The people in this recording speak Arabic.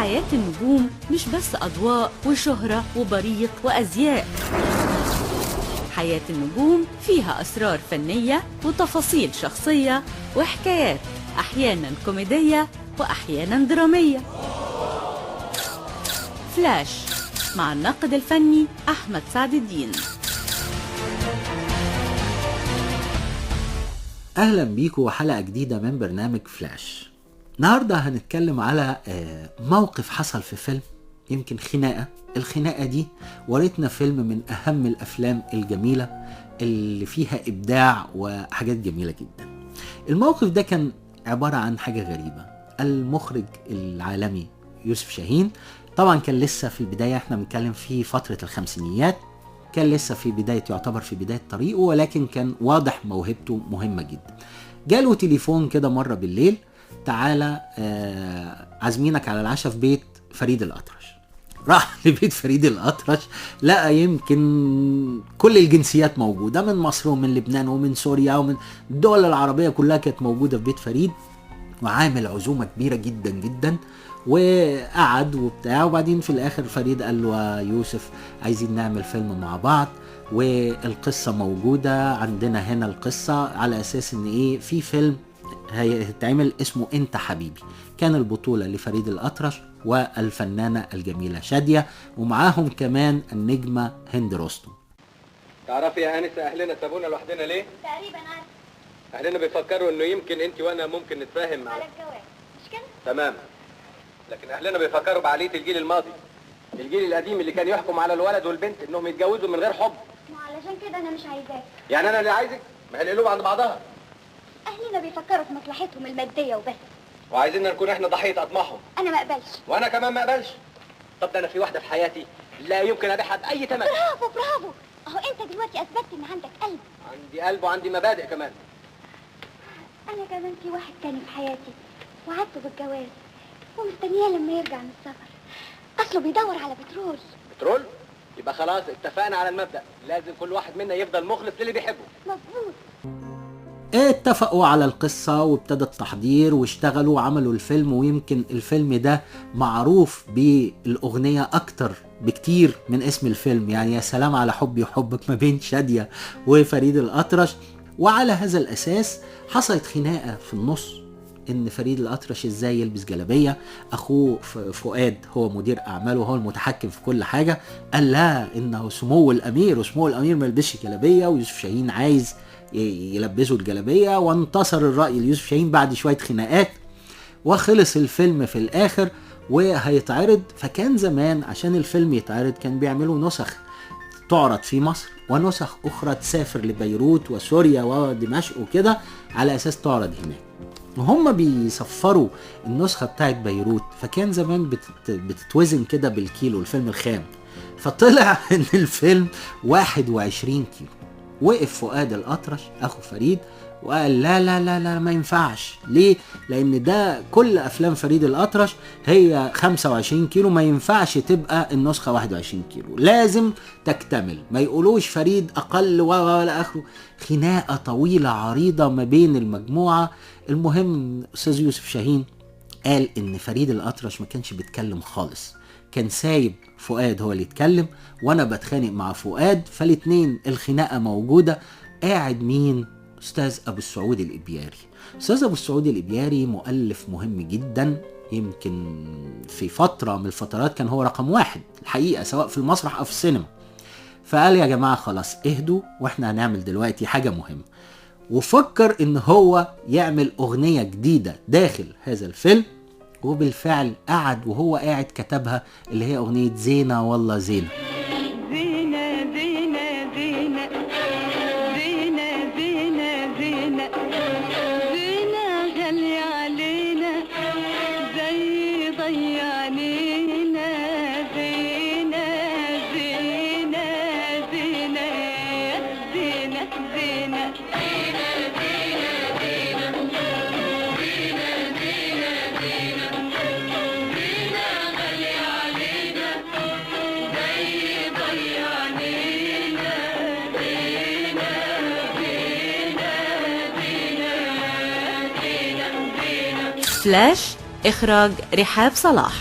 حياة النجوم مش بس أضواء وشهرة وبريق وأزياء، حياة النجوم فيها أسرار فنية وتفاصيل شخصية وحكايات أحيانا كوميدية وأحيانا درامية. فلاش مع الناقد الفني أحمد سعد الدين. أهلا بيكم وحلقة جديدة من برنامج فلاش. النهاردة هنتكلم على موقف حصل في فيلم، يمكن الخناقة دي وريتنا فيلم من أهم الأفلام الجميلة اللي فيها إبداع وحاجات جميلة جدا. الموقف ده كان عبارة عن حاجة غريبة. المخرج العالمي يوسف شاهين طبعا كان لسه في البداية، احنا بنتكلم في فترة الخمسينيات، كان لسه يعتبر في بداية طريقه، ولكن كان واضح موهبته مهمة جدا. جاله تليفون كده مرة بالليل، تعالى عازمينك على العشاء في بيت فريد الأطرش. راح لبيت فريد الأطرش، لقى يمكن كل الجنسيات موجودة، من مصر ومن لبنان ومن سوريا ومن الدول العربية كلها كانت موجودة في بيت فريد، وعامل عزومة كبيرة جدا جدا، وقعد وبتاع. وبعدين في الاخر فريد قال له يوسف عايزين نعمل فيلم مع بعض، والقصة موجودة عندنا هنا، القصة على اساس ان في فيلم هيتعمل اسمه انت حبيبي. كان البطولة لفريد الأطرش والفنانة الجميلة شادية، ومعاهم كمان النجمة هند رستم. تعرفي يا أنسة أهلنا سابونا لوحدنا ليه؟ تقريبا عارف. أهلنا بيفكروا إنه يمكن أنت وأنا ممكن نتفاهم على الجواز، مش كده؟ تمام. لكن أهلنا بيفكروا بعقلية الجيل الماضي، الجيل القديم اللي كان يحكم على الولد والبنت إنهم يتجوزوا من غير حب. ما علشان كده أنا مش عايزاك. يعني أنا اللي عايزك؟ ما هي القلوب عند بعضها. أهلنا بيفكروا في مصلحتهم المادية وبس، وعايزيننا نكون إحنا ضحية أطماعهم. أنا ما أقبلش. وأنا كمان ما أقبلش. طب ده أنا في واحدة في حياتي لا يمكن أبيعها بأي ثمن. برافو برافو، أهو أنت دلوقتي أثبتت إن عندك قلب. عندي قلب وعندي مبادئ كمان. أنا كمان في واحد تاني في حياتي وعدته بالجواز، ومستنياه لما يرجع من السفر، أصله بيدور على بترول. بترول؟ يبقى خلاص اتفقنا على المبدأ، لازم كل واحد منا يفضل مخلص للي بيحبه. مظبوط. اتفقوا على القصة وابتدى التحضير واشتغلوا وعملوا الفيلم، ويمكن الفيلم ده معروف بالأغنية أكتر بكتير من اسم الفيلم، يعني يا سلام على حبي وحبك ما بين شادية وفريد الأطرش. وعلى هذا الأساس حصلت خناقة في النص، ان فريد الأطرش ازاي يلبس جلابية. اخوه فؤاد هو مدير اعماله، هو المتحكم في كل حاجة، قال لا انه سمو الامير، وسمو الامير ما يلبسش جلابية، ويوسف شاهين عايز يلبسه الجلابية. وانتصر الرأي ليوسف شاهين بعد شوية خناقات، وخلص الفيلم في الاخر وهيتعرض. فكان زمان عشان الفيلم يتعرض كان بيعملوا نسخ تعرض في مصر، ونسخ اخرى تسافر لبيروت وسوريا ودمشق وكده على اساس تعرض هناك. وهم بيصفروا النسخة بتاعت بيروت، فكان زمان بتتوزن كده بالكيلو، الفيلم الخام، فطلع ان الفيلم 21 كيلو. وقف فؤاد الأطرش اخو فريد وقال لا لا لا لا ما ينفعش. ليه؟ لان ده كل افلام فريد الأطرش هي 25 كيلو، ما ينفعش تبقى النسخة 21 كيلو، لازم تكتمل، ما يقولوش فريد اقل ولا اخره. خناقة طويلة عريضة ما بين المجموعة. المهم استاذ يوسف شاهين قال ان فريد الأطرش ما كانش بيتكلم خالص، كان سايب فؤاد هو اللي يتكلم، وانا بتخانق مع فؤاد، فالاتنين الخناقة موجودة. قاعد مين؟ استاذ ابو السعود الابياري. استاذ ابو السعود الابياري مؤلف مهم جدا، يمكن في فترة من الفترات كان هو رقم 1 الحقيقة، سواء في المسرح او في السينما. فقال يا جماعة خلاص اهدوا، واحنا هنعمل دلوقتي حاجة مهمة. وفكر ان هو يعمل اغنية جديدة داخل هذا الفيلم، وبالفعل قعد وهو قاعد كتبها، اللي هي اغنية زينة والله زينة. زينة زينة زينة زينة زينة زينة زينة غالية علينا زي ضيعنينا، زينة زينة زينة زينة زينة فلاش إخراج رحاب صلاح.